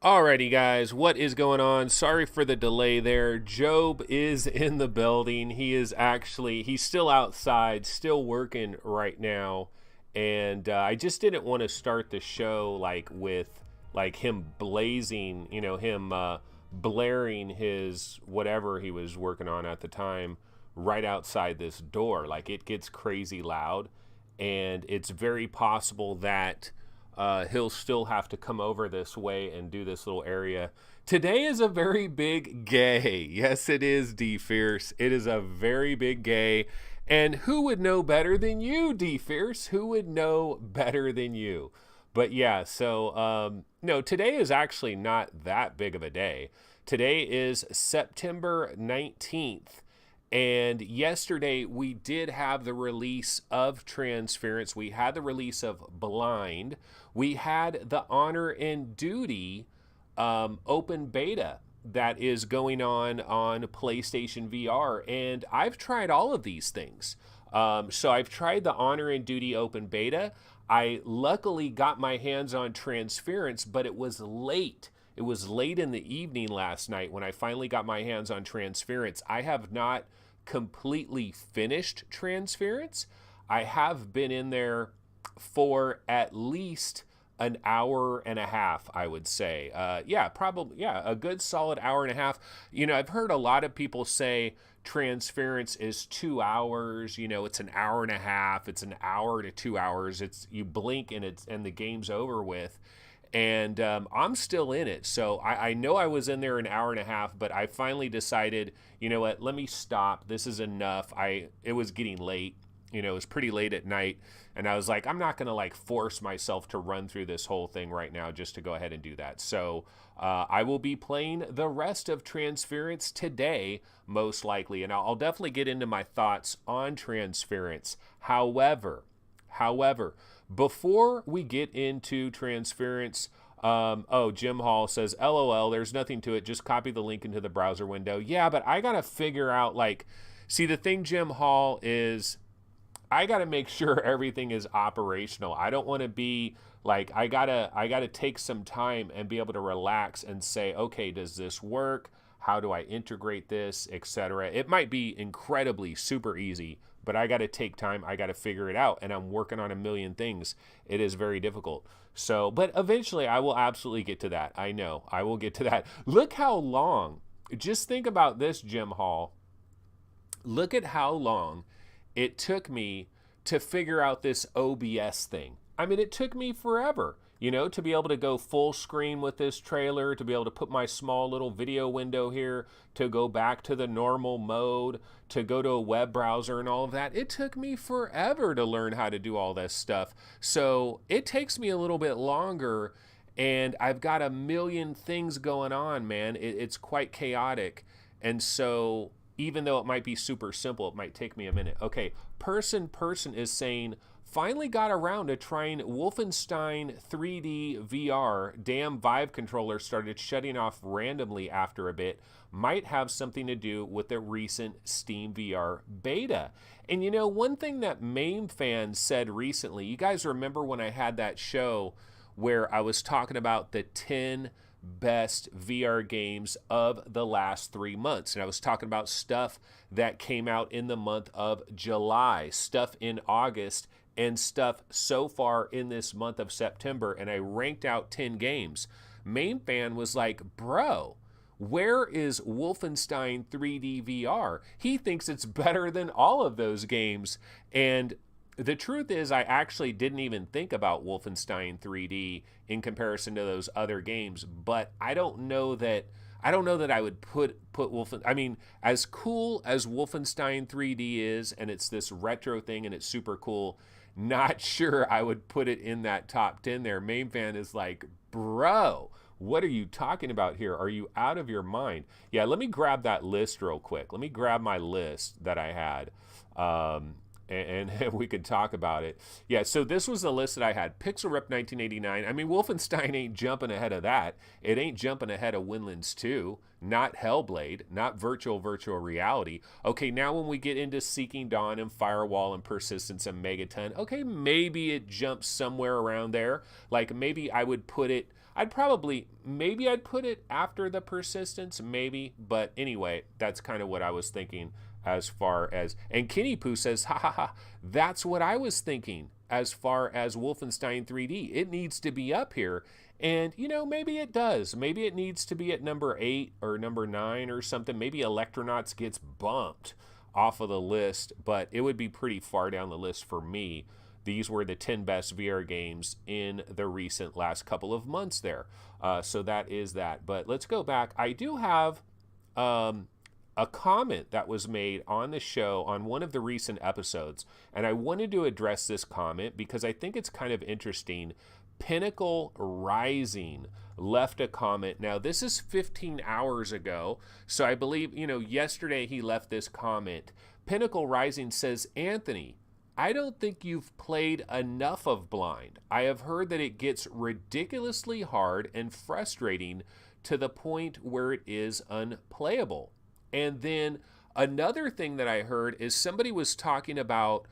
Alrighty, guys, what is going on? Sorry for the delay there. Job is in the building. He's still outside, still working right now. And I just didn't want to start the show with him blazing, him blaring his whatever he was working on at the time right outside this door. Like, it gets crazy loud, and it's very possible that he'll still have to come over this way and do this little area. Today is a very big gay. Yes, it is, D Fierce. It is a very big gay. And who would know better than you, D Fierce? Who would know better than you? But yeah, so no, today is actually not that big of a day. Today is September 19th. And yesterday we did have the release of Transference. We had the release of Blind. We had the Honor and Duty open beta that is going on PlayStation VR. And I've tried all of these things. So I've tried the Honor and Duty open beta. I luckily got my hands on Transference, but it was late. It was late in the evening last night when I finally got my hands on Transference. I have not completely finished Transference. I have been in there for at least an hour and a half, I would say. Probably a good solid hour and a half. I've heard a lot of people say Transference is 2 hours. It's an hour and a half. It's an hour to 2 hours. It's you blink and the game's over with. And I'm still in it. So I know I was in there an hour and a half, but I finally decided, you know what, let me stop. This is enough. It was getting late. It was pretty late at night. And I was like, I'm not going to force myself to run through this whole thing right now just to go ahead and do that. So I will be playing the rest of Transference today, most likely. And I'll definitely get into my thoughts on Transference. However, before we get into Transference, Jim Hall says, LOL, there's nothing to it. Just copy the link into the browser window. Yeah, but I got to figure out, see, the thing, Jim Hall, is I got to make sure everything is operational. I don't want to be I gotta take some time and be able to relax and say, okay, does this work? How do I integrate this, etc.? It might be incredibly super easy, but I got to take time. I got to figure it out, and I'm working on a million things. It is very difficult. So, but eventually I will absolutely get to that. I know I will get to that. Look how long. Just think about this, Jim Hall. Look at how long it took me to figure out this OBS thing. I mean, it took me forever, to be able to go full screen with this trailer, to be able to put my small little video window here, to go back to the normal mode, to go to a web browser and all of that. It took me forever to learn how to do all this stuff. So it takes me a little bit longer, and I've got a million things going on, man. It's quite chaotic. And so even though it might be super simple, it might take me a minute. Okay, person is saying, finally got around to trying Wolfenstein 3D VR. Damn, Vive controller started shutting off randomly after a bit. Might have something to do with the recent Steam VR beta. And one thing that MAME fans said recently, you guys remember when I had that show where I was talking about the 10 best VR games of the last 3 months. And I was talking about stuff that came out in the month of July, stuff in August, and stuff so far in this month of September. And I ranked out 10 games. Main fan was like, bro, where is Wolfenstein 3D VR? He thinks it's better than all of those games. And the truth is, I actually didn't even think about Wolfenstein 3D in comparison to those other games, but I don't know that I would put Wolfenstein. I mean, as cool as Wolfenstein 3D is, and it's this retro thing and it's super cool, not sure I would put it in that top 10 there. Main fan is like, bro, what are you talking about here? Are you out of your mind? Yeah, let me grab that list real quick. Let me grab my list that I had. And we could talk about it. Yeah, so this was the list that I had. Pixel Rip 1989. I mean, Wolfenstein ain't jumping ahead of that. It ain't jumping ahead of Windlands 2. Not Hellblade. Not virtual reality. Okay, now when we get into Seeking Dawn and Firewall and Persistence and Megaton, okay, maybe it jumps somewhere around there. Maybe I would put it maybe I'd put it after the persistence, maybe. But anyway, that's kind of what I was thinking as far as, and Kenny Poo says, ha ha ha, that's what I was thinking as far as Wolfenstein 3D. It needs to be up here. And, maybe it does. Maybe it needs to be at number 8 or number 9 or something. Maybe Electronauts gets bumped off of the list, but it would be pretty far down the list for me. These were the 10 best VR games in the recent last couple of months there. So that is that. But let's go back. I do have a comment that was made on the show on one of the recent episodes, and I wanted to address this comment because I think it's kind of interesting. Pinnacle Rising left a comment. Now, this is 15 hours ago, so I believe, yesterday he left this comment. Pinnacle Rising says, Anthony, I don't think you've played enough of Blind. I have heard that it gets ridiculously hard and frustrating to the point where it is unplayable. And then another thing that I heard is somebody was talking about,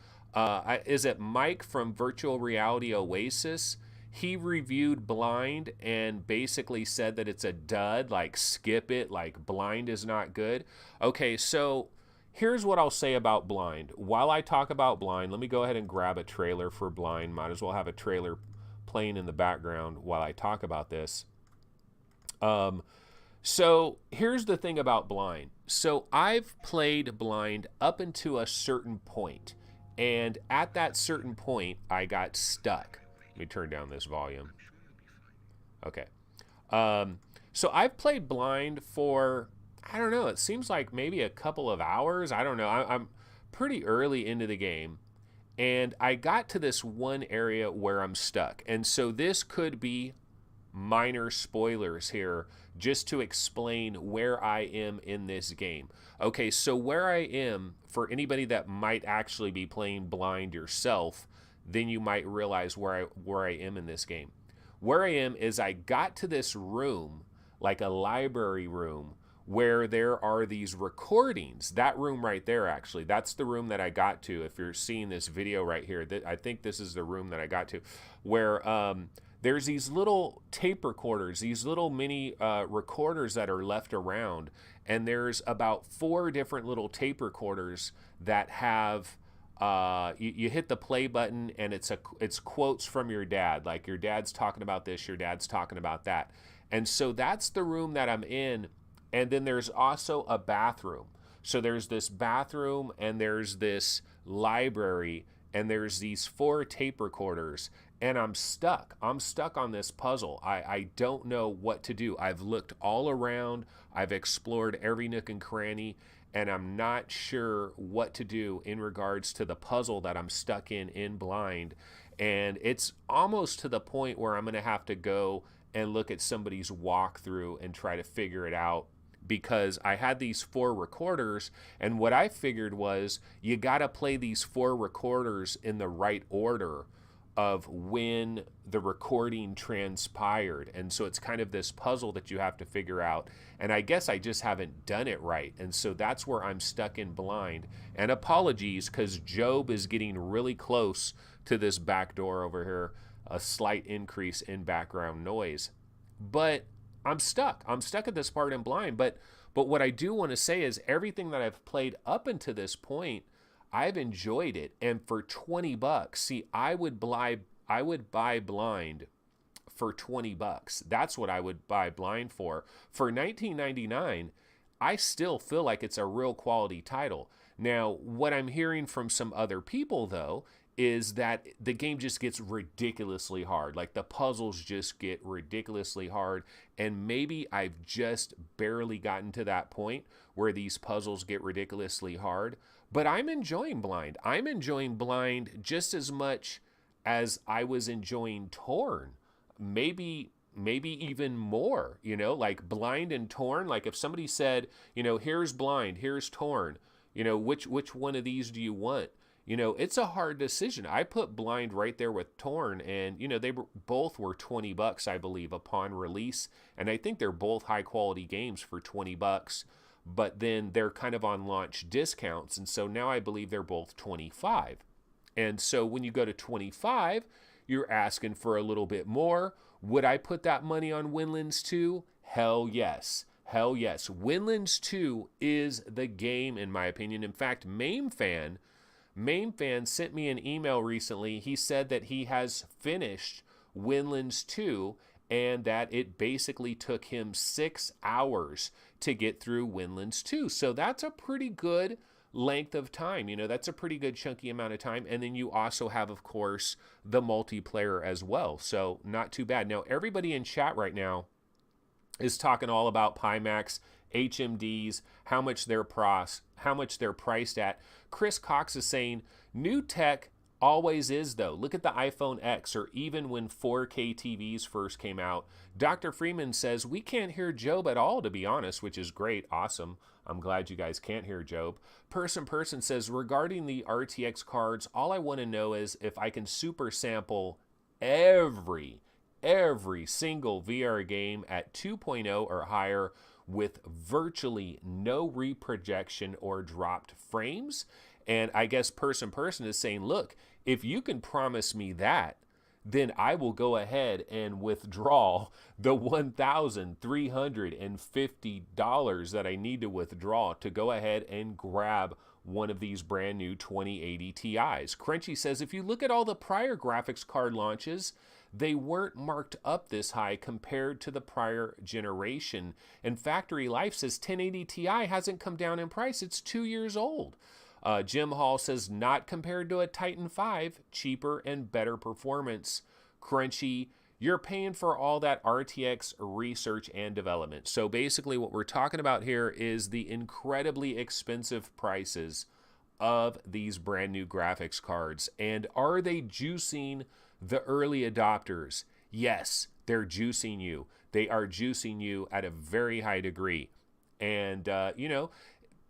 is it Mike from Virtual Reality Oasis? He reviewed Blind and basically said that it's a dud, like skip it, like Blind is not good. Okay, so here's what I'll say about Blind. While I talk about Blind, let me go ahead and grab a trailer for Blind. Might as well have a trailer playing in the background while I talk about this. So here's the thing about Blind. So I've played Blind up until a certain point, and at that certain point, I got stuck. Let me turn down this volume. Okay. So I've played Blind for, I don't know, it seems like maybe a couple of hours. I don't know. I'm pretty early into the game, and I got to this one area where I'm stuck. And so this could be minor spoilers here just to explain where I am in this game. Okay, so where I am, for anybody that might actually be playing Blind yourself, then you might realize where I am in this game. Where I am is I got to this room, like a library room, where there are these recordings. That room right there, actually, that's the room that I got to. If you're seeing this video right here, I think this is the room that I got to, where there's these little tape recorders, these little mini recorders that are left around, and there's about 4 different little tape recorders that have you hit the play button, and it's quotes from your dad, like your dad's talking about this, your dad's talking about that. And so that's the room that I'm in. And then there's also a bathroom. So there's this bathroom, and there's this library, and there's these 4 tape recorders, and I'm stuck. I'm stuck on this puzzle. I don't know what to do. I've looked all around. I've explored every nook and cranny, and I'm not sure what to do in regards to the puzzle that I'm stuck in Blind. And it's almost to the point where I'm going to have to go and look at somebody's walkthrough and try to figure it out, because I had these 4 recorders, and what I figured was you got to play these 4 recorders in the right order of when the recording transpired. And so it's kind of this puzzle that you have to figure out. And I guess I just haven't done it right. And so that's where I'm stuck in Blind. And apologies, because Job is getting really close to this back door over here, a slight increase in background noise. But I'm stuck. I'm stuck at this part in Blind. But what I do want to say is everything that I've played up until this point, I've enjoyed it. And for $20, see, I would buy Blind for $20. That's what I would buy Blind for. For $19.99, I still feel like it's a real quality title. Now, what I'm hearing from some other people, though, is that the game just gets ridiculously hard. Like, the puzzles just get ridiculously hard. And maybe I've just barely gotten to that point where these puzzles get ridiculously hard. But I'm enjoying Blind. I'm enjoying Blind just as much as I was enjoying Torn. Maybe even more, like Blind and Torn. Like, if somebody said, here's Blind, here's Torn, which one of these do you want? It's a hard decision. I put Blind right there with Torn, and, they both were $20, I believe, upon release. And I think they're both high quality games for $20, but then they're kind of on launch discounts. And so now I believe they're both $25. And so when you go to $25, you're asking for a little bit more, Would I put that money on Windlands 2? Hell yes. Hell yes. Windlands 2 is the game, in my opinion. In fact, MameFan sent me an email recently. He said that he has finished Windlands 2 and that it basically took him 6 hours to get through Windlands 2. So that's a pretty good length of time. You know, that's a pretty good chunky amount of time. And then you also have, of course, the multiplayer as well. So not too bad. Now, everybody in chat right now is talking all about Pimax, HMDs, how much they're priced at. Chris Cox is saying new tech always is, though. Look at the iPhone X, or even when 4K TVs first came out. Dr. Freeman says we can't hear Job at all, to be honest, which is great. Awesome. I'm glad you guys can't hear Job. Person says, regarding the RTX cards, all I want to know is if I can super sample every single VR game at 2.0 or higher with virtually no reprojection or dropped frames. And I guess person is saying, look, if you can promise me that, then I will go ahead and withdraw the $1,350 that I need to withdraw to go ahead and grab one of these brand new 2080 Ti's. Crunchy says, if you look at all the prior graphics card launches, they weren't marked up this high compared to the prior generation. And Factory Life says 1080 Ti hasn't come down in price. It's 2 years old. Jim Hall says, not compared to a Titan 5, cheaper and better performance. Crunchy, you're paying for all that RTX research and development. So basically what we're talking about here is the incredibly expensive prices of these brand new graphics cards. And are they juicing the early adopters? Yes, they're juicing you. They are juicing you at a very high degree. And,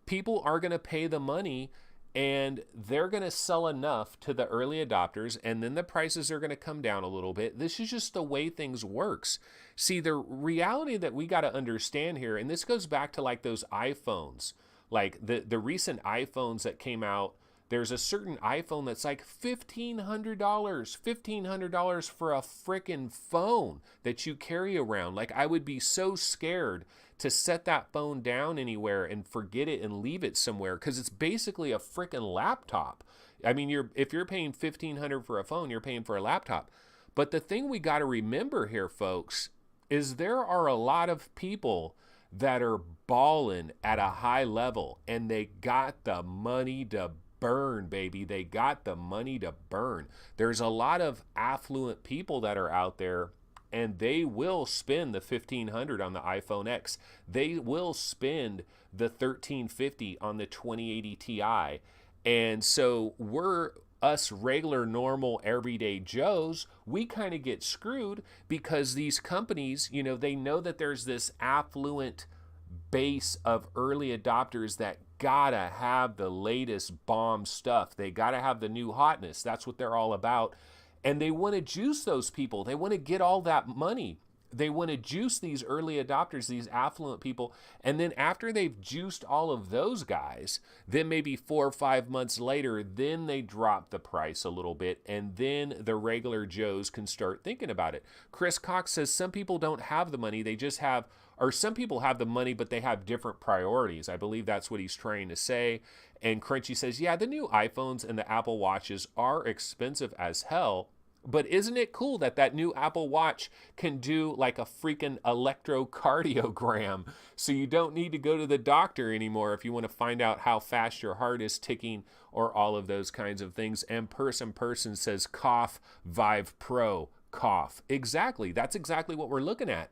people are going to pay the money, and they're going to sell enough to the early adopters, and then the prices are going to come down a little bit. This is just the way things works. See, the reality that we got to understand here, and this goes back to like those iPhones, like the recent iPhones that came out. There's a certain iPhone that's like $1,500 for a frickin' phone that you carry around. Like, I would be so scared to set that phone down anywhere and forget it and leave it somewhere, because it's basically a frickin' laptop. I mean, if you're paying $1,500 for a phone, you're paying for a laptop. But the thing we got to remember here, folks, is there are a lot of people that are balling at a high level, and they got the money to burn, baby. They got the money to burn. There's a lot of affluent people that are out there, and they will spend the $1,500 on the iPhone X. They will spend the $1,350 on the 2080 Ti. And so us regular, normal, everyday Joes, we kind of get screwed because these companies, they know that there's this affluent base of early adopters that gotta have the latest bomb stuff. They gotta have the new hotness. That's what they're all about. And they want to juice those people. They want to get all that money. They want to juice these early adopters, these affluent people. And then after they've juiced all of those guys, then maybe 4 or 5 months later, then they drop the price a little bit. And then the regular Joes can start thinking about it. Chris Cox says some people don't have the money. They just have, or some people have the money, but they have different priorities. I believe that's what he's trying to say. And Crunchy says, yeah, the new iPhones and the Apple Watches are expensive as hell. But isn't it cool that that new Apple Watch can do like a freaking electrocardiogram? So you don't need to go to the doctor anymore if you want to find out how fast your heart is ticking or all of those kinds of things. And person says, cough, Vive Pro, cough. Exactly. That's exactly what we're looking at.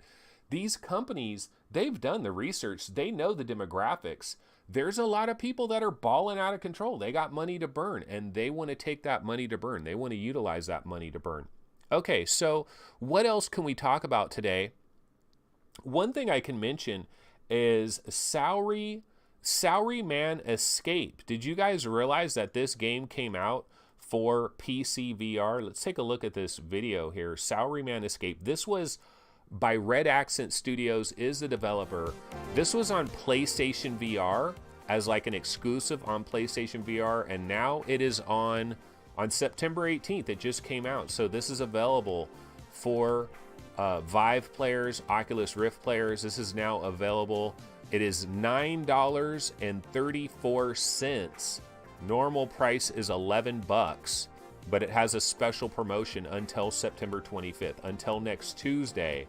These companies, they've done the research. They know the demographics. There's a lot of people that are balling out of control. They got money to burn, and they want to take that money to burn. They want to utilize that money to burn. Okay, so what else can we talk about today? One thing I can mention is Soury Man Escape. Did you guys realize that this game came out for PC VR? Let's take a look at this video here. Soury Man Escape. This was by Red Accent Studios, is the developer. This was on PlayStation VR as like an exclusive on PlayStation VR, and now it is on September 18th. It just came out, so this is available for Vive players, Oculus Rift players, this is now available. It is $9.34. Normal price is $11, but it has a special promotion until September 25th, until next Tuesday.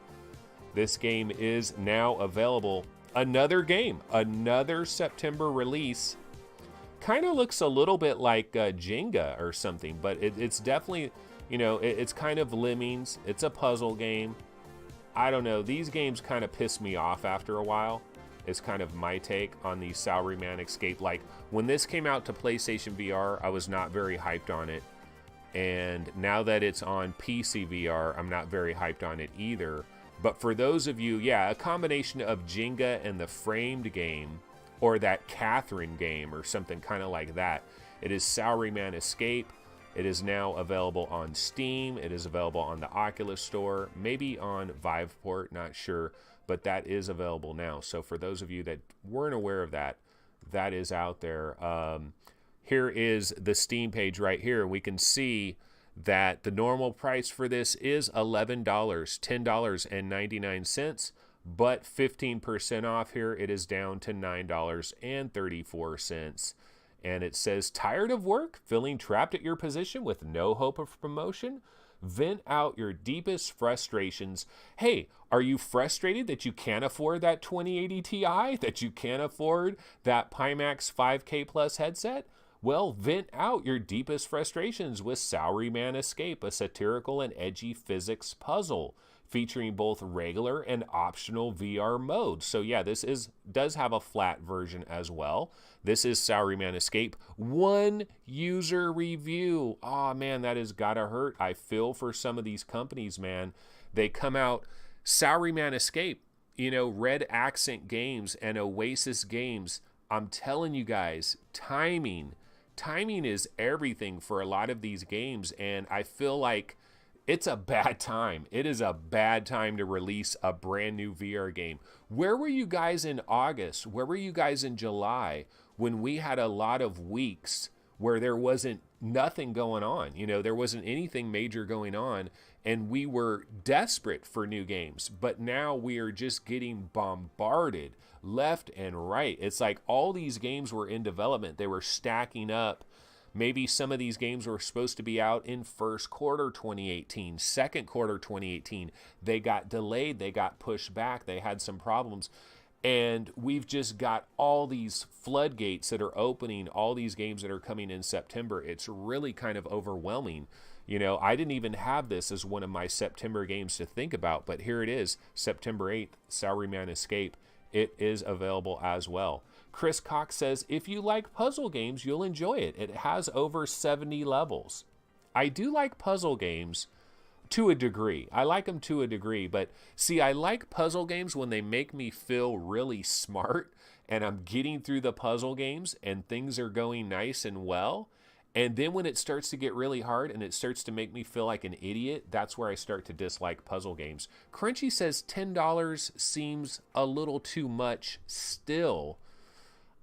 This game is now available. Another game, another September release. Kind of looks a little bit like Jenga or something, but it's definitely, it's kind of lemmings. It's a puzzle game. I don't know. These games kind of piss me off after a while. Is kind of my take on the Salaryman Escape. Like, when this came out to PlayStation VR, I was not very hyped on it. And now that it's on PC VR, I'm not very hyped on it either. But for those of you, yeah, a combination of Jenga and the Framed game, or that Catherine game, or something kind of like that. It is Salaryman Escape. It is now available on Steam. It is available on the Oculus Store, maybe on Viveport, not sure. But that is available now. So for those of you that weren't aware of that, that is out there. Here is the Steam page right here. We can see that the normal price for this is $11, $10.99, but 15% off here. It is down to $9.34. And it says, tired of work? Feeling trapped at your position with no hope of promotion? Vent out your deepest frustrations. Hey, are you frustrated that you can't afford that 2080 Ti? That you can't afford that Pimax 5K Plus headset? Well, vent out your deepest frustrations with Salaryman Escape, a satirical and edgy physics puzzle featuring both regular and optional VR modes. So yeah, this does have a flat version as well. This is Salaryman Escape. One user review. Oh man, that has gotta hurt. I feel for some of these companies, man. They come out, Salaryman Escape, Red Accent Games and Oasis Games. I'm telling you guys, timing is everything for a lot of these games, and I feel like it's a bad time. It is a bad time to release a brand new VR game. Where were you guys in August? Where were you guys in July when we had a lot of weeks where there wasn't nothing going on? There wasn't anything major going on, and we were desperate for new games. But now we are just getting bombarded left and right. It's like all these games were in development. They were stacking up. Maybe some of these games were supposed to be out in first quarter 2018, second quarter 2018. They got delayed. They got pushed back. They had some problems. And we've just got all these floodgates that are opening, all these games that are coming in September. It's really kind of overwhelming. I didn't even have this as one of my September games to think about, but here it is, September 8th, Salaryman Escape. It is available as well. Chris Cox says, if you like puzzle games, you'll enjoy it. It has over 70 levels. I do like puzzle games to a degree. I like them to a degree, but see, I like puzzle games when they make me feel really smart and I'm getting through the puzzle games and things are going nice and well. And then when it starts to get really hard and it starts to make me feel like an idiot, that's where I start to dislike puzzle games. Crunchy says $10 seems a little too much still.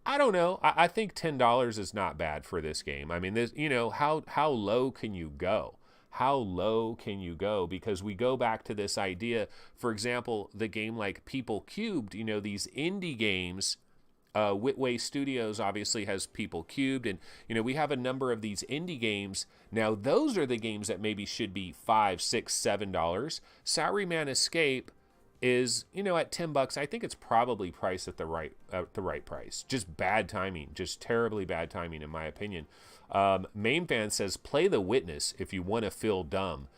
I don't know. I think $10 is not bad for this game. I mean, this, how low can you go? How low can you go? Because we go back to this idea, for example, the game like People Cubed, these indie games. Whitway Studios obviously has People Cubed, and we have a number of these indie games. Now those are the games that maybe should be $5, $6, $7. Salaryman Escape is at $10. I think it's probably priced at the right price. Just bad timing, just terribly bad timing in my opinion. Main Fan says play The Witness if you want to feel dumb.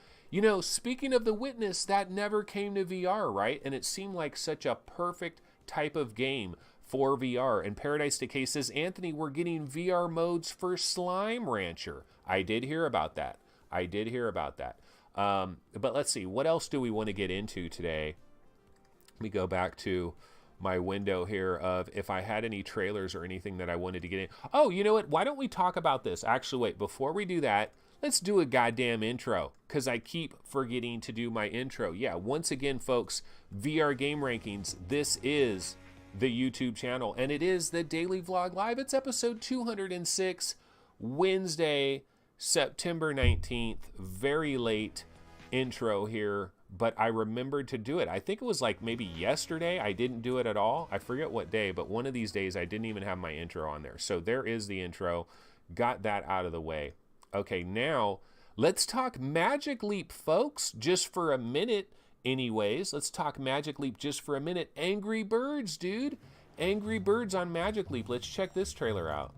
Speaking of The Witness, that never came to VR, right? And it seemed like such a perfect type of game for VR. And Paradise Decay says, Anthony, we're getting VR modes for Slime Rancher. I did hear about that. But let's see, what else do we want to get into today? Let me go back to my window here of if I had any trailers or anything that I wanted to get in. Oh, you know what? Why don't we talk about this? Actually, wait, before we do that, let's do a goddamn intro, because I keep forgetting to do my intro. Yeah, once again, folks, VR Game Rankings, this is the YouTube channel, and it is the Daily Vlog Live. It's episode 206, Wednesday, September 19th, very late intro here but I remembered to do it. I think it was like maybe yesterday I didn't do it at all. I forget what day, but one of these days I didn't even have my intro on there. So there is the intro. Got that out of the way. Okay, now let's talk Magic Leap, folks, just for a minute. Anyways, let's talk Magic Leap just for a minute. Angry Birds, dude. Angry Birds on Magic Leap. Let's check this trailer out.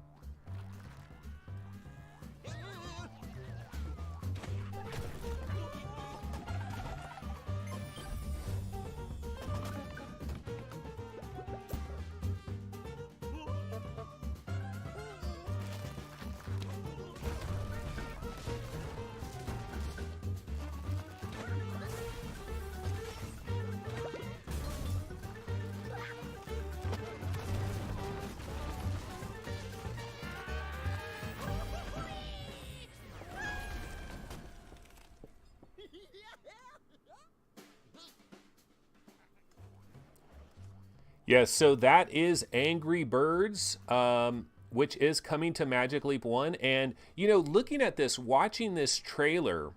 Yes, so that is Angry Birds, which is coming to Magic Leap 1. And, you know, looking at this, watching this trailer,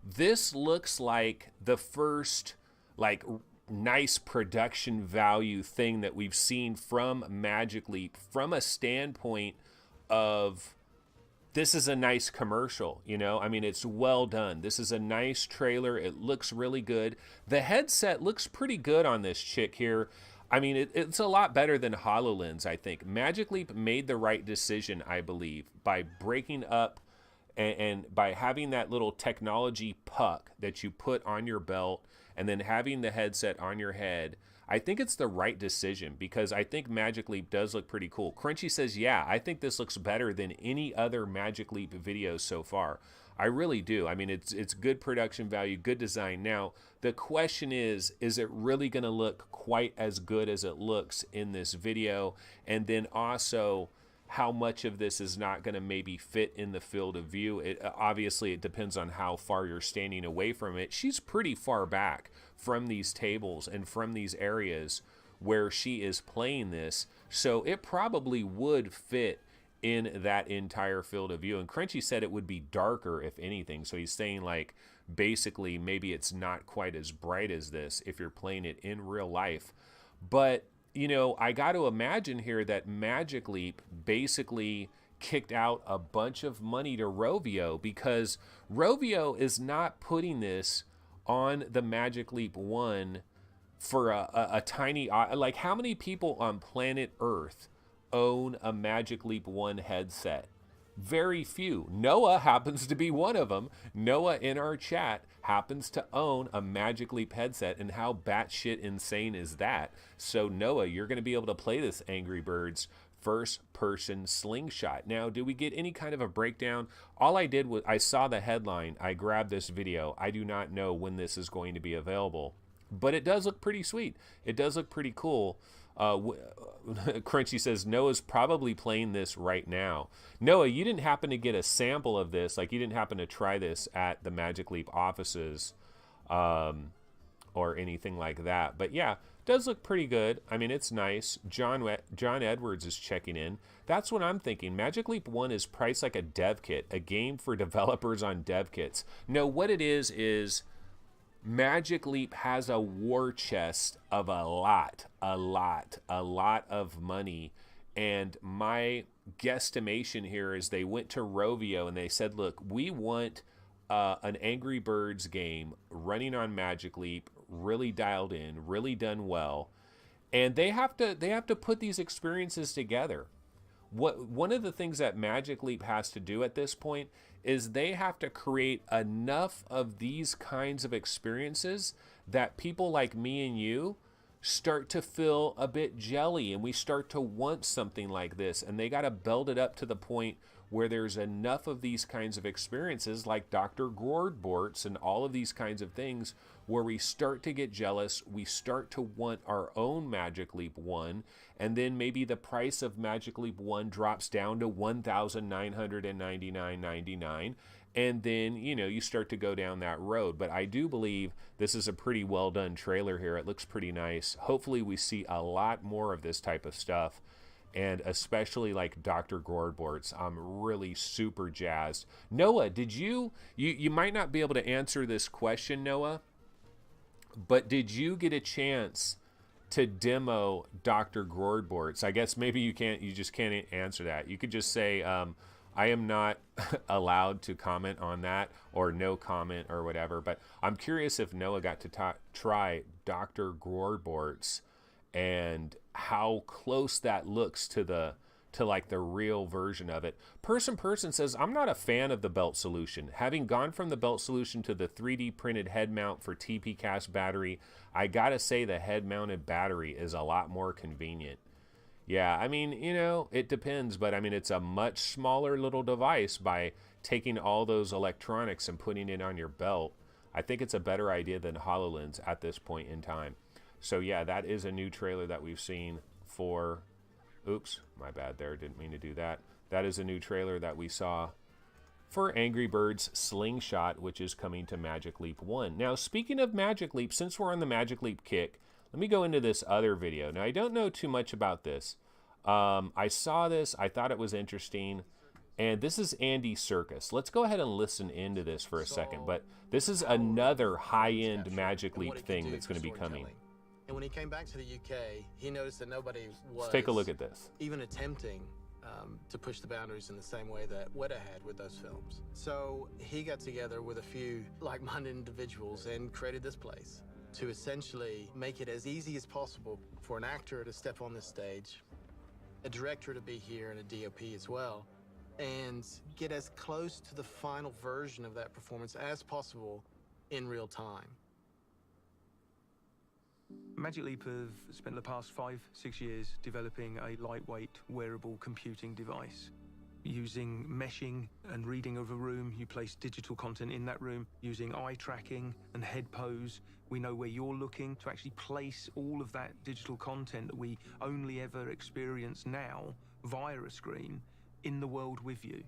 this looks like the first, like, nice production value thing that we've seen from Magic Leap from a standpoint of this is a nice commercial, you know? I mean, it's well done. This is a nice trailer. It looks really good. The headset looks pretty good on this chick here. I mean, it's a lot better than HoloLens, I think. Magic Leap made the right decision, I believe, by breaking up and by having that little technology puck that you put on your belt and then having the headset on your head. I think it's the right decision because I think Magic Leap does look pretty cool. Crunchy says, yeah, I think this looks better than any other Magic Leap video so far. I really do. I mean, it's good production value, good design. Now, the question is it really going to look quite as good as it looks in this video? And then also, how much of this is not going to maybe fit in the field of view? Obviously, it depends on how far you're standing away from it. She's pretty far back from these tables and from these areas where she is playing this. So it probably would fit in that entire field of view. And Crunchy said it would be darker if anything. So he's saying like basically maybe it's not quite as bright as this if you're playing it in real life. But you know, I got to imagine here that Magic Leap basically kicked out a bunch of money to Rovio because Rovio is not putting this on the Magic Leap 1 for a tiny, like how many people on planet Earth own a Magic Leap 1 headset? Very few. Noah happens to be one of them. Noah in our chat happens to own a Magic Leap headset, and how batshit insane is that? So Noah, you're going to be able to play this Angry Birds first-person slingshot. Now, do we get any kind of a breakdown? All I did was I saw the headline. I grabbed this video. I do not know when this is going to be available, but it does look pretty sweet. It does look pretty cool. Crunchy says Noah's probably playing this right now. Noah, you didn't happen to get a sample of this, like you didn't happen to try this at the Magic Leap offices or anything like that. But yeah, does look pretty good. I mean, it's nice. John Edwards is checking in. That's what I'm thinking. Magic Leap 1 is priced like a dev kit, a game for developers on dev kits. No, what it is Magic Leap has a war chest of a lot of money. And my guesstimation here is they went to Rovio and they said, look, we want an Angry Birds game running on Magic Leap, really dialed in, really done well. And they have to put these experiences together. One of the things that Magic Leap has to do at this point is they have to create enough of these kinds of experiences that people like me and you start to feel a bit jelly and we start to want something like this. And they got to build it up to the point where there's enough of these kinds of experiences like Dr. Gordborts and all of these kinds of things where we start to get jealous, we start to want our own Magic Leap 1, and then maybe the price of Magic Leap 1 drops down to $1,999.99, and then, you know, you start to go down that road. But I do believe this is a pretty well done trailer here. It looks pretty nice. Hopefully we see a lot more of this type of stuff. And especially like Dr. Gordborts, I'm really super jazzed. Noah, did you might not be able to answer this question, Noah, But did you get a chance to demo Dr. Groardbort's? I guess maybe you just can't answer that. You could just say, I am not allowed to comment on that, or no comment or whatever. But I'm curious if Noah got to try Dr. Groardbort's and how close that looks to like the real version of it. Person says, I'm not a fan of the belt solution. Having gone from the belt solution to the 3D printed head mount for TP-Cast battery, I gotta say the head mounted battery is a lot more convenient. Yeah, I mean, it depends, but I mean, it's a much smaller little device. By taking all those electronics and putting it on your belt, I think it's a better idea than HoloLens at this point in time. So yeah, that is a new trailer that we've seen for, oops, my bad there, didn't mean to do that. That is a new trailer that we saw for Angry Birds Slingshot, which is coming to Magic Leap 1. Now, speaking of Magic Leap, since we're on the Magic Leap kick, let me go into this other video. Now, I don't know too much about this. I saw this, I thought it was interesting, and this is Andy Serkis. Let's go ahead and listen into this for a second, but this is another high-end Magic Leap thing that's going to be coming. And when he came back to the UK, he noticed that nobody was Let's take a look at this. even attempting to push the boundaries in the same way that Weta had with those films. So he got together with a few like-minded individuals and created this place to essentially make it as easy as possible for an actor to step on this stage, a director to be here, and a DOP as well, and get as close to the final version of that performance as possible in real time. Magic Leap have spent the past 5-6 years developing a lightweight, wearable computing device. Using meshing and reading of a room, you place digital content in that room. Using eye tracking and head pose, we know where you're looking to actually place all of that digital content that we only ever experience now via a screen in the world with you.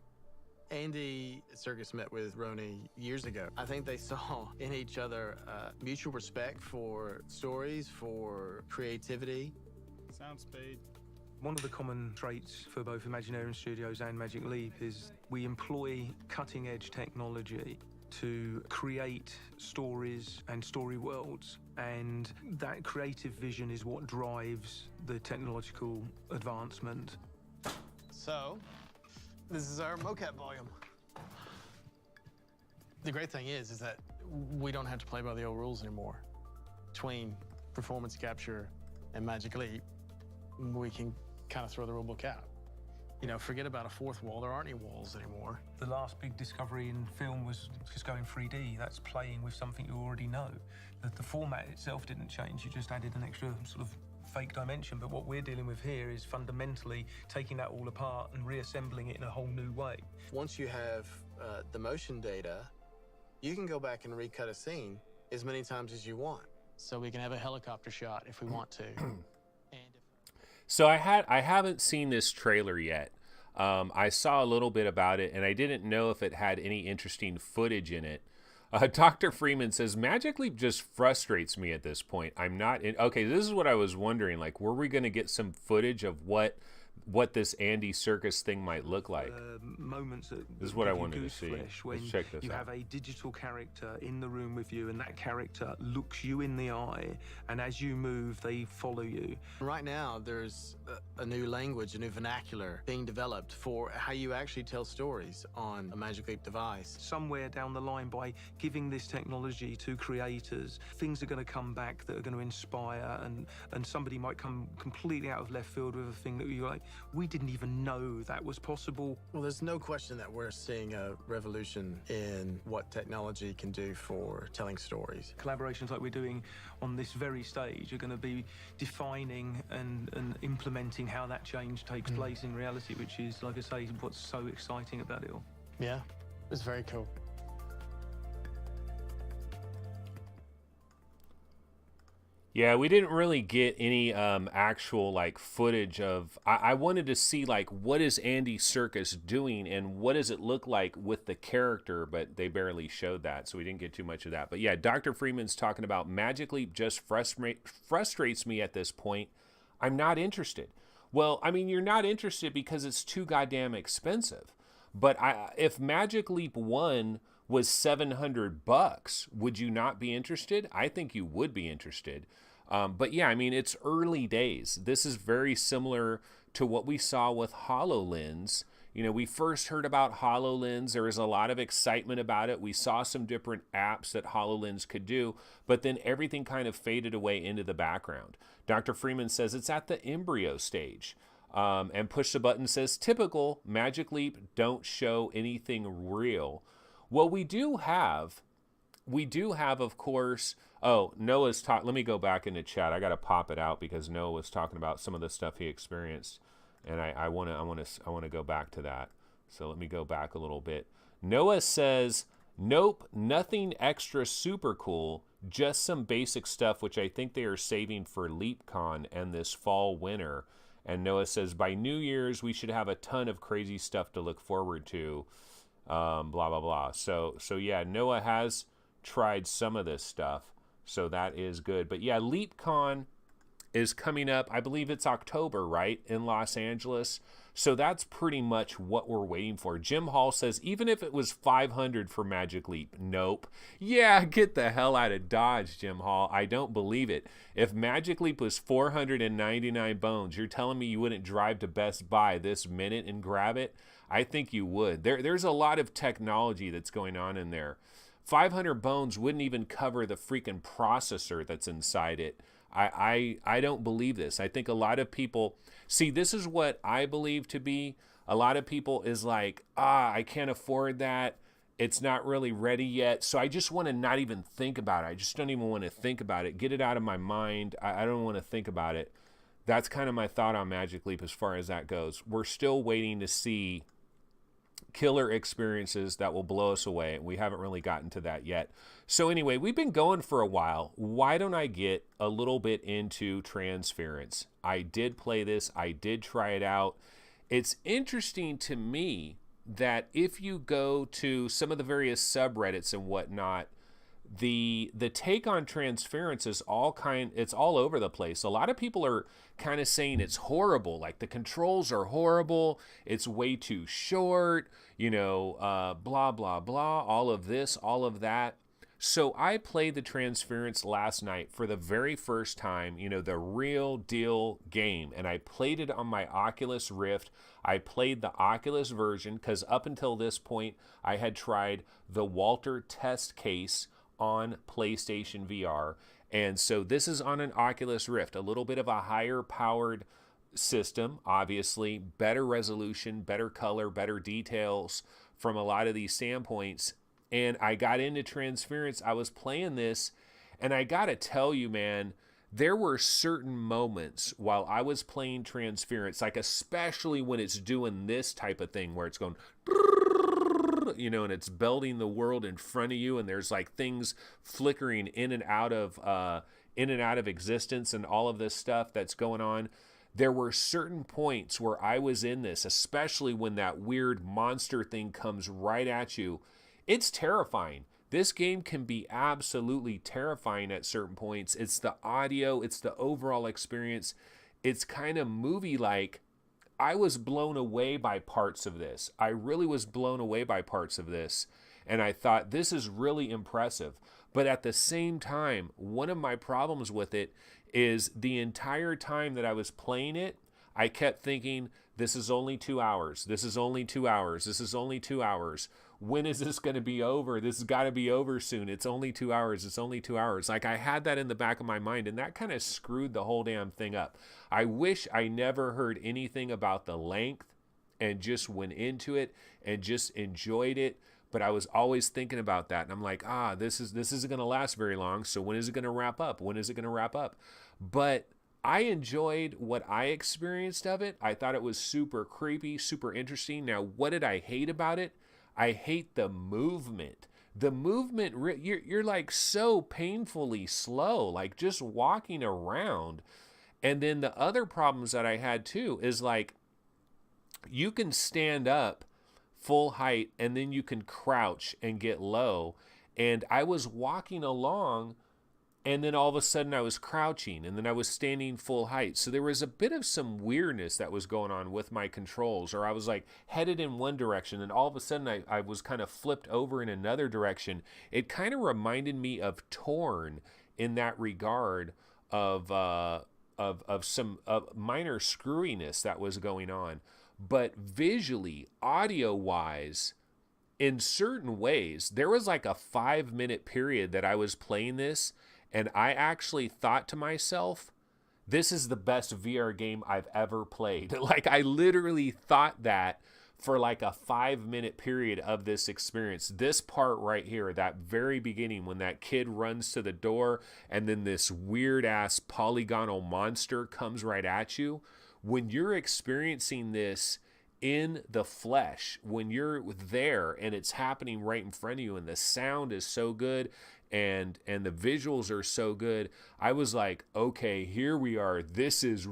Andy Serkis met with Roni years ago. I think they saw in each other mutual respect for stories, for creativity. Sound speed. One of the common traits for both Imaginarium Studios and Magic Leap is we employ cutting-edge technology to create stories and story worlds, and that creative vision is what drives the technological advancement. So, this is our mocap volume. The great thing is that we don't have to play by the old rules anymore. Between performance capture and Magic Leap, we can kind of throw the rulebook out. Forget about a fourth wall. There aren't any walls anymore. The last big discovery in film was just going 3D. That's playing with something you already know. The format itself didn't change. You just added an extra sort of fake dimension. But what we're dealing with here is fundamentally taking that all apart and reassembling it in a whole new way. Once you have the motion data, you can go back and recut a scene as many times as you want. So we can have a helicopter shot if we want to. So I haven't seen this trailer yet. I saw a little bit about it, and I didn't know if it had any interesting footage in it. Dr. Freeman says, Magic Leap just frustrates me at this point. I'm not in... Okay, this is what I was wondering. Like, were we going to get some footage of what this Andy Serkis thing might look like? Moments that this is what I wanted to see. Let's check this out. You have a digital character in the room with you, and that character looks you in the eye, and as you move, they follow you. Right now, there's a new language, a new vernacular being developed for how you actually tell stories on a Magic Leap device. Somewhere down the line, by giving this technology to creators, things are going to come back that are going to inspire, and somebody might come completely out of left field with a thing that you're like, we didn't even know that was possible. Well, there's no question that we're seeing a revolution in what technology can do for telling stories. Collaborations like we're doing on this very stage are going to be defining and implementing how that change takes place in reality, which is, like I say, what's so exciting about it all. Yeah, it's very cool. Yeah, we didn't really get any actual like footage of. I wanted to see like what is Andy Serkis doing and what does it look like with the character, but they barely showed that, so we didn't get too much of that. But yeah, Dr. Freeman's talking about Magic Leap just frustrates me at this point. I'm not interested. Well, I mean, you're not interested because it's too goddamn expensive. But if Magic Leap 1 was $700. Would you not be interested? I think you would be interested. But yeah, I mean, it's early days. This is very similar to what we saw with HoloLens. You know, we first heard about HoloLens. There was a lot of excitement about it. We saw some different apps that HoloLens could do, but then everything kind of faded away into the background. Dr. Freeman says it's at the embryo stage. And Push the Button says, typical, Magic Leap don't show anything real. Well, we do have, of course. Oh, Noah's talk. Let me go back into chat. I got to pop it out because Noah was talking about some of the stuff he experienced, and I want to go back to that. So let me go back a little bit. Noah says, nope, nothing extra super cool, just some basic stuff, which I think they are saving for LeapCon and this fall winter. And Noah says, by New Year's, we should have a ton of crazy stuff to look forward to. Blah, blah, blah. So yeah, Noah has tried some of this stuff. So that is good. But yeah, LeapCon is coming up. I believe it's October, right? In Los Angeles. So that's pretty much what we're waiting for. Jim Hall says, even if it was 500 for Magic Leap, nope. Yeah, get the hell out of Dodge, Jim Hall. I don't believe it. If Magic Leap was 499 bones, you're telling me you wouldn't drive to Best Buy this minute and grab it? I think you would. There's a lot of technology that's going on in there. 500 bones wouldn't even cover the freaking processor that's inside it. I don't believe this. I think a lot of people, see, this is what I believe to be. A lot of people is like, I can't afford that. It's not really ready yet. So I just want to not even think about it. I just don't even want to think about it. Get it out of my mind. I don't want to think about it. That's kind of my thought on Magic Leap as far as that goes. We're still waiting to see killer experiences that will blow us away. We haven't really gotten to that yet. So anyway, we've been going for a while. Why don't I get a little bit into Transference? I did play this. I did try it out. It's interesting to me that if you go to some of the various subreddits and whatnot, the take on Transference is it's all over the place. A lot of people are kind of saying it's horrible, like the controls are horrible, it's way too short, blah blah blah, all of this, all of that. So I played the Transference last night for the very first time, the real deal game, and I played it on my Oculus Rift. I played the Oculus version because up until this point I had tried the Walter test case on PlayStation VR. And so this is on an Oculus Rift, a little bit of a higher powered system, obviously, better resolution, better color, better details from a lot of these standpoints. And I got into Transference. I was playing this, and I gotta tell you, man, there were certain moments while I was playing Transference, like especially when it's doing this type of thing where it's going, and it's building the world in front of you, and there's like things flickering in and out of existence and all of this stuff that's going on. There were certain points where I was in this, especially when that weird monster thing comes right at you. It's terrifying. This game can be absolutely terrifying at certain points. It's the audio, it's the overall experience. It's kind of movie-like. I was blown away by parts of this. I really was blown away by parts of this. And I thought, this is really impressive. But at the same time, one of my problems with it is the entire time that I was playing it, I kept thinking, this is only 2 hours. This is only 2 hours. This is only 2 hours. When is this going to be over? This has got to be over soon. It's only 2 hours. It's only 2 hours. Like, I had that in the back of my mind, and that kind of screwed the whole damn thing up. I wish I never heard anything about the length and just went into it and just enjoyed it. But I was always thinking about that. And I'm like, this isn't going to last very long. So when is it going to wrap up? When is it going to wrap up? But I enjoyed what I experienced of it. I thought it was super creepy, super interesting. Now, what did I hate about it? I hate the movement. The movement, you're like so painfully slow, like just walking around. And then the other problems that I had too is like, you can stand up full height and then you can crouch and get low. And I was walking along and then all of a sudden I was crouching, and then I was standing full height. So there was a bit of some weirdness that was going on with my controls, or I was like headed in one direction, and all of a sudden I was kind of flipped over in another direction. It kind of reminded me of Torn in that regard of some minor screwiness that was going on. But visually, audio wise, in certain ways, there was like a 5-minute period that I was playing this, and I actually thought to myself, this is the best VR game I've ever played. Like, I literally thought that for like a 5-minute period of this experience. This part right here, that very beginning, when that kid runs to the door and then this weird ass polygonal monster comes right at you, when you're experiencing this in the flesh, when you're there and it's happening right in front of you, and the sound is so good and the visuals are so good, I was like, okay, here we are. This is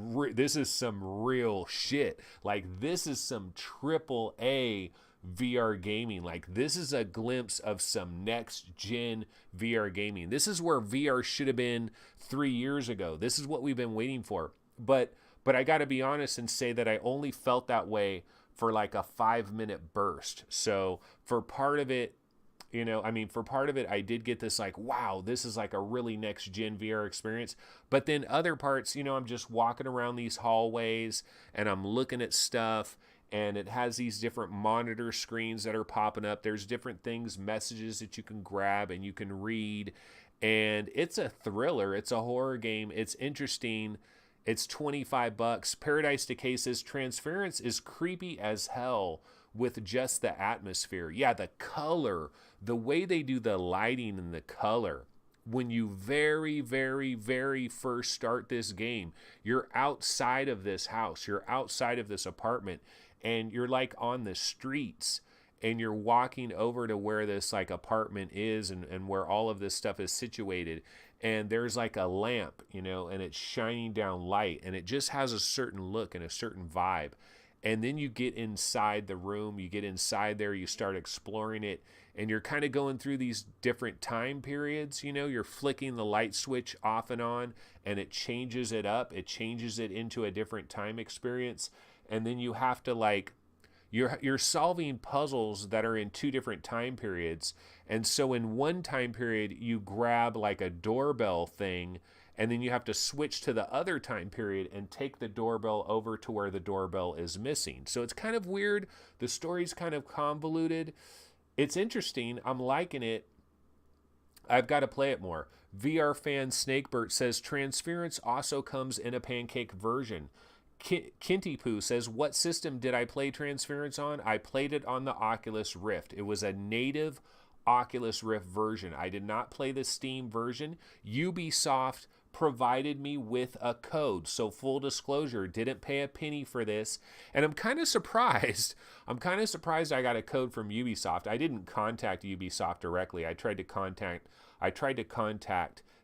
some real shit. Like, this is some triple A VR gaming. Like, this is a glimpse of some next gen VR gaming. This is where VR should have been 3 years ago. This is what we've been waiting for. But I got to be honest and say that I only felt that way for like a 5-minute burst. So for part of it, I did get this like, wow, this is like a really next gen VR experience. But then other parts, I'm just walking around these hallways and I'm looking at stuff, and it has these different monitor screens that are popping up. There's different things, messages that you can grab and you can read. And it's a thriller. It's a horror game. It's interesting. It's $25. Paradise Decay says Transference is creepy as hell with just the atmosphere. Yeah, the color, the way they do the lighting and the color. When you very, very, very first start this game, you're outside of this house, you're outside of this apartment, and you're like on the streets, and you're walking over to where this like apartment is and where all of this stuff is situated. And there's like a lamp, and it's shining down light, and it just has a certain look and a certain vibe. And then you get inside the room, you get inside there, you start exploring it, and you're kind of going through these different time periods. You're flicking the light switch off and on, and it changes it up. It changes it into a different time experience. And then you have to like, you're solving puzzles that are in 2 different time periods. And so in one time period, you grab like a doorbell thing, and then you have to switch to the other time period and take the doorbell over to where the doorbell is missing. So it's kind of weird. The story's kind of convoluted. It's interesting. I'm liking it. I've got to play it more. VR fan Snakebert says Transference also comes in a pancake version. Kinty Poo says, what system did I play Transference on? I played it on the Oculus Rift. It was a native Oculus Rift version. I did not play the Steam version. Ubisoft provided me with a code. So full disclosure, didn't pay a penny for this. And I'm kind of surprised. I got a code from Ubisoft. I didn't contact Ubisoft directly. I tried to contact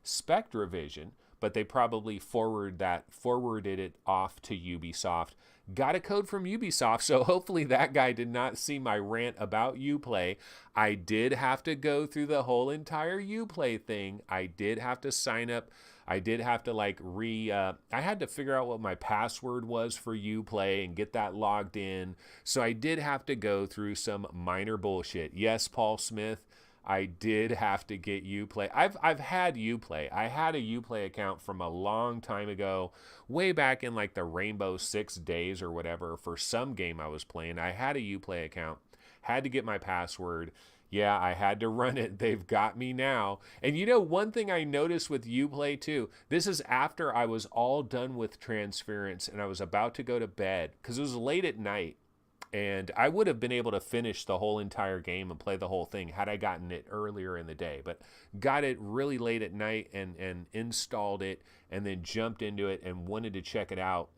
SpectraVision, but they probably forwarded it off to Ubisoft. Got a code from Ubisoft, so hopefully that guy did not see my rant about Uplay. I did have to go through the whole entire Uplay thing. I did have to sign up. I did have to I had to figure out what my password was for Uplay and get that logged in. So I did have to go through some minor bullshit. Yes, Paul Smith, I did have to get Uplay. I've had Uplay. I had a Uplay account from a long time ago, way back in like the Rainbow Six days or whatever. For some game I was playing, I had a Uplay account. Had to get my password. Yeah, I had to run it. They've got me now. And one thing I noticed with Uplay too, this is after I was all done with Transference and I was about to go to bed because it was late at night. And I would have been able to finish the whole entire game and play the whole thing had I gotten it earlier in the day. But got it really late at night and installed it and then jumped into it and wanted to check it out.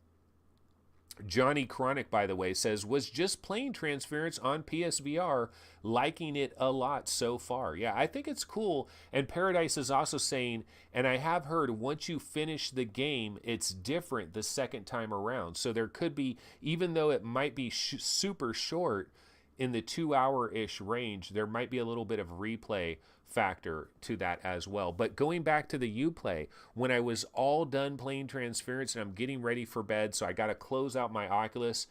Johnny Chronic, by the way, says, was just playing Transference on PSVR, liking it a lot so far. Yeah, I think it's cool. And Paradise is also saying, and I have heard once you finish the game, it's different the second time around. So there could be, even though it might be super short, in the 2-hour-ish range, there might be a little bit of replay factor to that as well. But going back to the Uplay, when I was all done playing Transference and I'm getting ready for bed, so I got to close out my Oculus,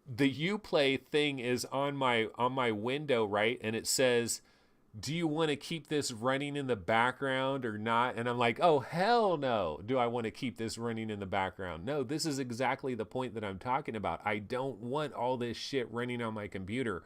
the Uplay thing is on my window, right? And it says, do you want to keep this running in the background or not? And I'm like, oh, hell no. Do I want to keep this running in the background? No, this is exactly the point that I'm talking about. I don't want all this shit running on my computer,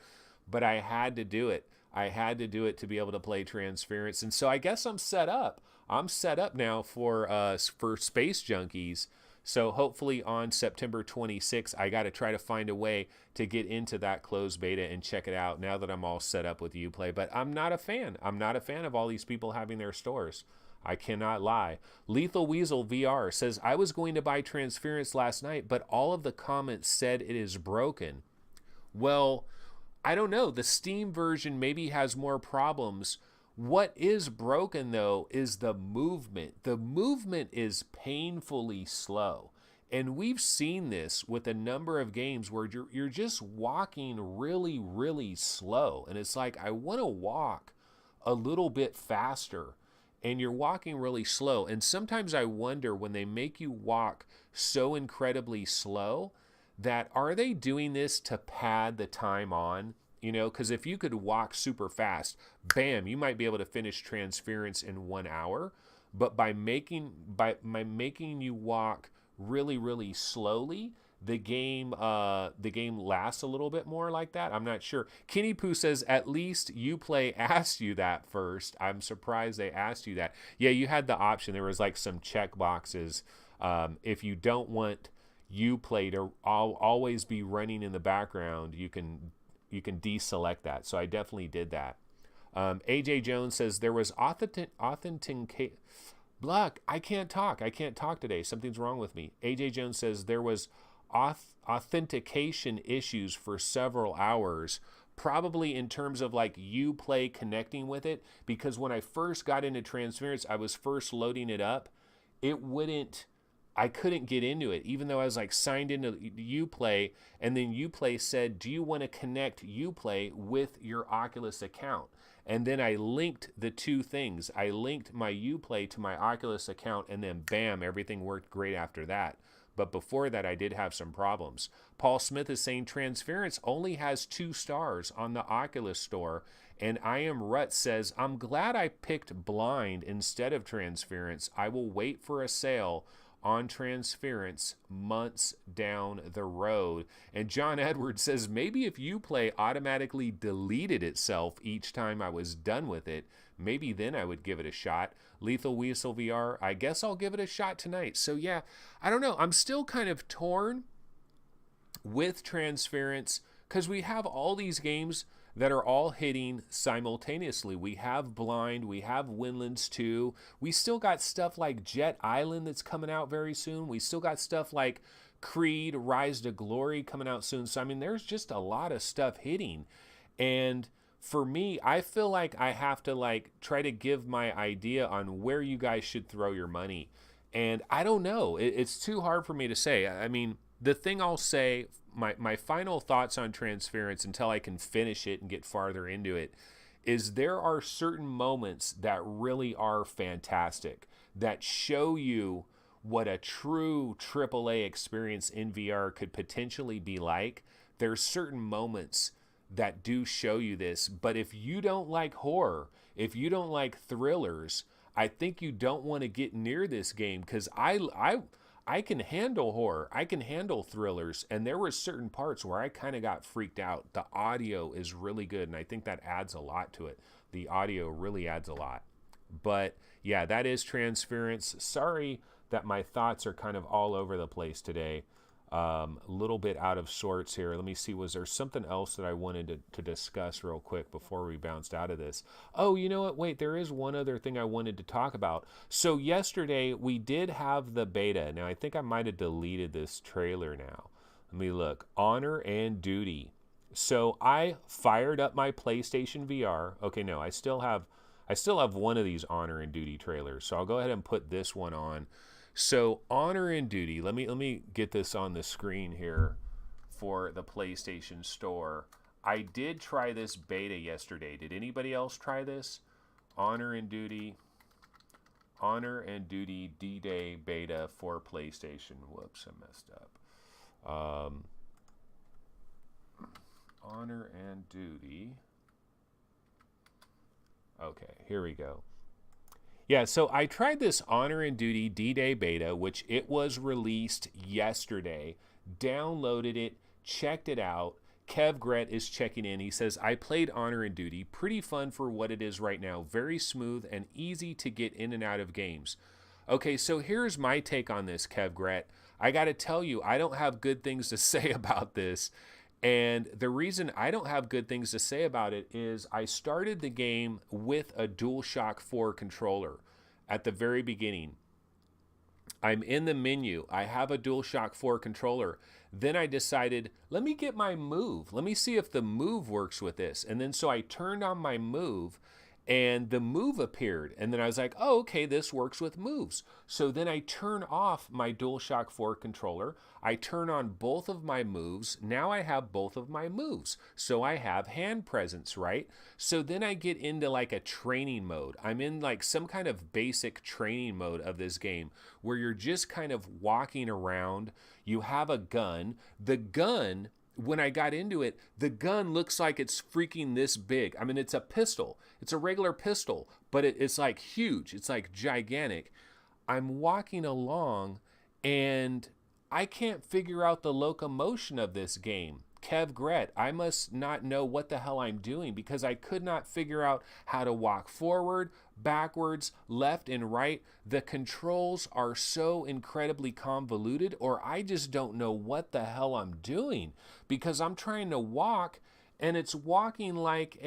but I had to do it. I had to do it to be able to play Transference. And so I guess I'm set up. I'm set up now for Space Junkies. So hopefully on September 26th, I got to try to find a way to get into that closed beta and check it out now that I'm all set up with Uplay. But I'm not a fan. I'm not a fan of all these people having their stores. I cannot lie. Lethal Weasel VR says, I was going to buy Transference last night, but all of the comments said it is broken. Well, I don't know. The Steam version maybe has more problems. What is broken, though, is the movement. The movement is painfully slow. And we've seen this with a number of games where you're just walking really, really slow. And it's like, I want to walk a little bit faster. And you're walking really slow. And sometimes I wonder, when they make you walk so incredibly slow, that are they doing this to pad the time on? You know, because if you could walk super fast, bam, you might be able to finish Transference in 1 hour. But by making you walk really, really slowly, the game lasts a little bit more like that. I'm not sure. Kenny Pooh says, at least Uplay asked you that first. I'm surprised they asked you that. Yeah, you had the option. There was like some check boxes. If you don't want Uplay to always be running in the background, you can deselect that. So I definitely did that. AJ Jones says there was authenticate. Block. I can't talk today. Something's wrong with me. AJ Jones says there was authentication issues for several hours, probably in terms of like Uplay connecting with it, because when I first got into Transference, I was first loading it up. I couldn't get into it, even though I was like signed into Uplay, and then Uplay said, do you want to connect Uplay with your Oculus account? And then I linked the two things. I linked my Uplay to my Oculus account, and then bam, everything worked great after that. But before that, I did have some problems. Paul Smith is saying Transference only has 2 stars on the Oculus store. And I Am Rut says, I'm glad I picked Blind instead of Transference. I will wait for a sale on Transference months down the road. And John Edwards says, maybe if Uplay automatically deleted itself each time I was done with it, maybe then I would give it a shot. Lethal Weasel VR, I guess I'll give it a shot tonight. So yeah, I don't know. I'm still kind of torn with Transference because we have all these games that are all hitting simultaneously. We have Blind, we have Windlands 2, we still got stuff like Jet Island that's coming out very soon, we still got stuff like Creed, Rise to Glory coming out soon. So I mean, there's just a lot of stuff hitting. And for me, I feel like I have to like try to give my idea on where you guys should throw your money. And I don't know, it's too hard for me to say. I mean, the thing I'll say, my final thoughts on Transference until I can finish it and get farther into it, is there are certain moments that really are fantastic, that show you what a true AAA experience in VR could potentially be like. There's certain moments that do show you this, but if you don't like horror, if you don't like thrillers, I think you don't want to get near this game, because I can handle horror, I can handle thrillers, and there were certain parts where I kind of got freaked out. The audio is really good, and I think that adds a lot to it. The audio really adds a lot. But yeah, that is Transference. Sorry that my thoughts are kind of all over the place today. A little bit out of sorts here. Let me see, was there something else that I wanted to discuss real quick before we bounced out of this? Oh, you know what? Wait, there is one other thing I wanted to talk about. So yesterday we did have the beta. Now I think I might have deleted this trailer now. Let me look. Honor and Duty. So I fired up my PlayStation VR. Okay, no, I still have one of these Honor and Duty trailers. So I'll go ahead and put this one on. So Honor and Duty, let me get this on the screen here for the PlayStation Store. I did try this beta yesterday. Did anybody else try this? Honor and Duty D-Day beta for PlayStation. Whoops, I messed up. Honor and Duty. Okay, here we go. Yeah, so I tried this Honor and Duty D-Day beta, which it was released yesterday. Downloaded it, checked it out. Kev Gret is checking in. He says, I played Honor and Duty. Pretty fun for what it is right now. Very smooth and easy to get in and out of games. Okay, so here's my take on this, Kev Gret. I got to tell you, I don't have good things to say about this. And the reason I don't have good things to say about it is I started the game with a DualShock 4 controller at the very beginning. I'm in the menu. I have a DualShock 4 controller. Then I decided, let me get my Move. Let me see if the Move works with this. And then so I turned on my Move and the Move appeared. And then I was like, oh, okay, this works with moves. So then I turn off my DualShock 4 controller. I turn on both of my moves. Now I have both of my moves. So I have hand presence, right? So then I get into like a training mode. I'm in like some kind of basic training mode of this game where you're just kind of walking around. You have a gun. The gun, when I got into it, the gun looks like it's freaking this big. I mean, it's a pistol. It's a regular pistol, but it's like huge. It's like gigantic. I'm walking along and I can't figure out the locomotion of this game. Kev Gret, I must not know what the hell I'm doing because I could not figure out how to walk forward, backwards, left, and right. The controls are so incredibly convoluted, or I just don't know what the hell I'm doing because I'm trying to walk and it's walking like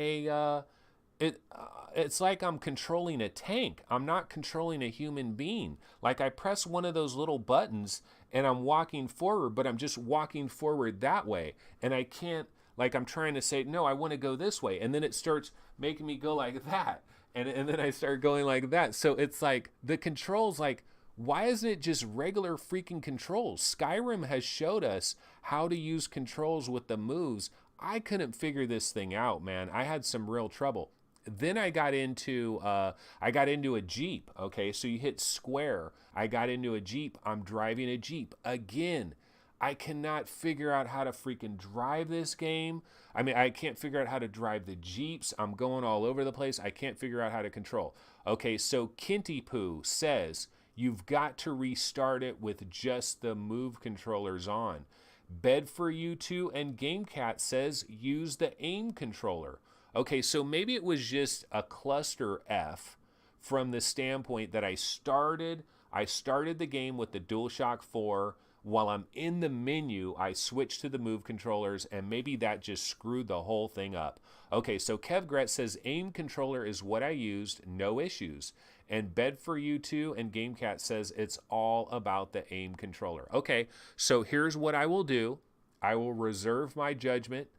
it's like I'm controlling a tank. I'm not controlling a human being. Like I press one of those little buttons and I'm walking forward, but I'm just walking forward that way. And I can't, like I'm trying to say, no, I want to go this way. And then it starts making me go like that. And then I start going like that. So it's like the controls, like, why isn't it just regular freaking controls? Skyrim has showed us how to use controls with the moves. I couldn't figure this thing out, man. I had some real trouble. Then I got into a Jeep. Okay, so you hit square. I got into a Jeep. I'm driving a Jeep again. I cannot figure out how to freaking drive this game. I mean, I can't figure out how to drive the Jeeps. I'm going all over the place. I can't figure out how to control. Okay, so Kinty Poo says you've got to restart it with just the move controllers on. Bed for You 2 and GameCat says use the aim controller. Okay, so maybe it was just a cluster F from the standpoint that I started the game with the DualShock 4. While I'm in the menu, I switched to the move controllers, and maybe that just screwed the whole thing up. Okay, so Kev Gret says aim controller is what I used, no issues. And Bed for You 2 and GameCat says it's all about the aim controller. Okay, so here's what I will do. I will reserve my judgment,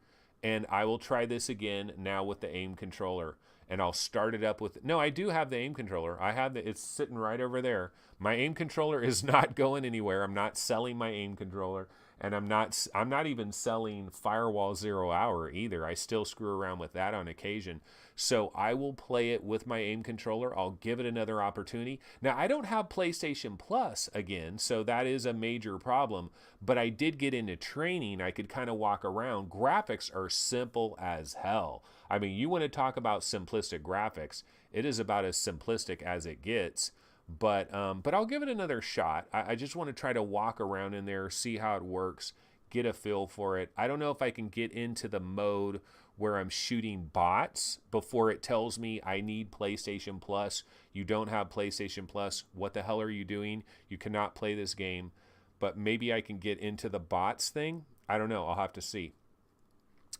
and I will try this again now with the aim controller. And I'll start it up with... No, I do have the aim controller. It's sitting right over there. My aim controller is not going anywhere. I'm not selling my aim controller. And I'm not even selling Firewall 0 Hour either. I still screw around with that on occasion. So I will play it with my aim controller. I'll give it another opportunity. Now, I don't have PlayStation Plus again, so that is a major problem. But I did get into training. I could kind of walk around. Graphics are simple as hell. I mean, you want to talk about simplistic graphics. It is about as simplistic as it gets. But I'll give it another shot. I just want to try to walk around in there, see how it works, get a feel for it. I don't know if I can get into the mode where I'm shooting bots before it tells me I need PlayStation Plus. You don't have PlayStation Plus. What the hell are you doing? You cannot play this game. But maybe I can get into the bots thing. I don't know. I'll have to see.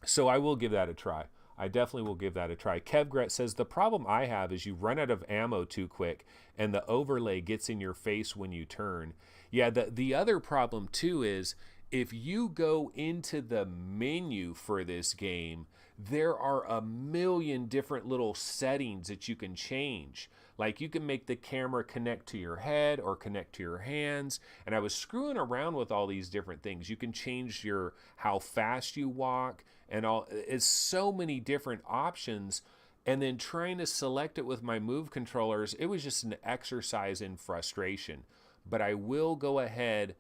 So I will give that a try. I definitely will give that a try. Kev Gret says, the problem I have is you run out of ammo too quick and the overlay gets in your face when you turn. Yeah, the other problem too is if you go into the menu for this game, there are a million different little settings that you can change. Like you can make the camera connect to your head or connect to your hands. And I was screwing around with all these different things. You can change how fast you walk and all. It's so many different options. And then trying to select it with my Move controllers, it was just an exercise in frustration. But I will go ahead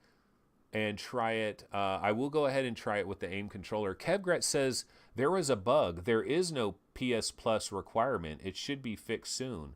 and try it. I will go ahead and try it with the aim controller. Kevgret says there was a bug. There is no PS Plus requirement. It should be fixed soon.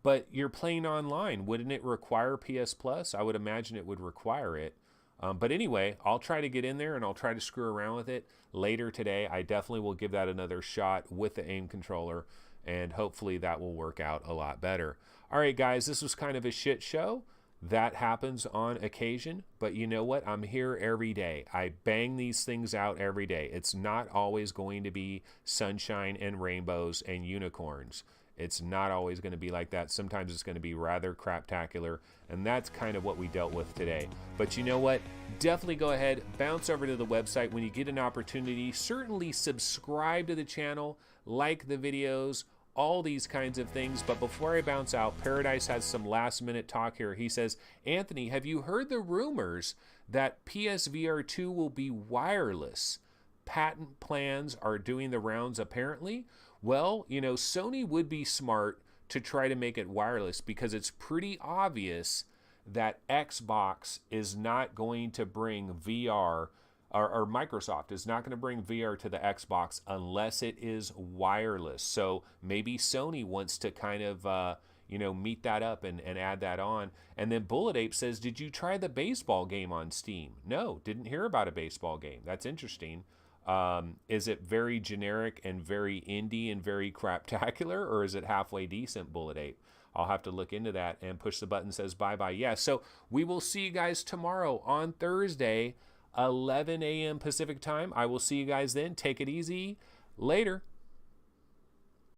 But you're playing online. Wouldn't it require PS Plus? I would imagine it would require it. But anyway, I'll try to get in there and I'll try to screw around with it later today. I definitely will give that another shot with the aim controller, and hopefully that will work out a lot better. All right, guys, this was kind of a shit show. That happens on occasion, but you know what? I'm here every day. I bang these things out every day. It's not always going to be sunshine and rainbows and unicorns. It's not always going to be like that. Sometimes it's going to be rather craptacular, and that's kind of what we dealt with today. But you know what? Definitely go ahead, bounce over to the website when you get an opportunity. Certainly subscribe to the channel, like the videos, all these kinds of things. But before I bounce out, Paradise has some last minute talk here. He says, Anthony, have you heard the rumors that PSVR 2 will be wireless? Patent plans are doing the rounds apparently. Well, you know, Sony would be smart to try to make it wireless because it's pretty obvious that Xbox is not going to bring VR, or Microsoft is not going to bring VR to the Xbox unless it is wireless. So maybe Sony wants to kind of, meet that up and add that on. And then Bullet Ape says, did you try the baseball game on Steam? No, didn't hear about a baseball game. That's interesting. Is it very generic and very indie and very craptacular, or is it halfway decent, Bullet Ape? I'll have to look into that. And Push the Button says bye-bye. Yeah, so we will see you guys tomorrow on Thursday, 11 a.m. Pacific time. I will see you guys then. Take it easy. Later.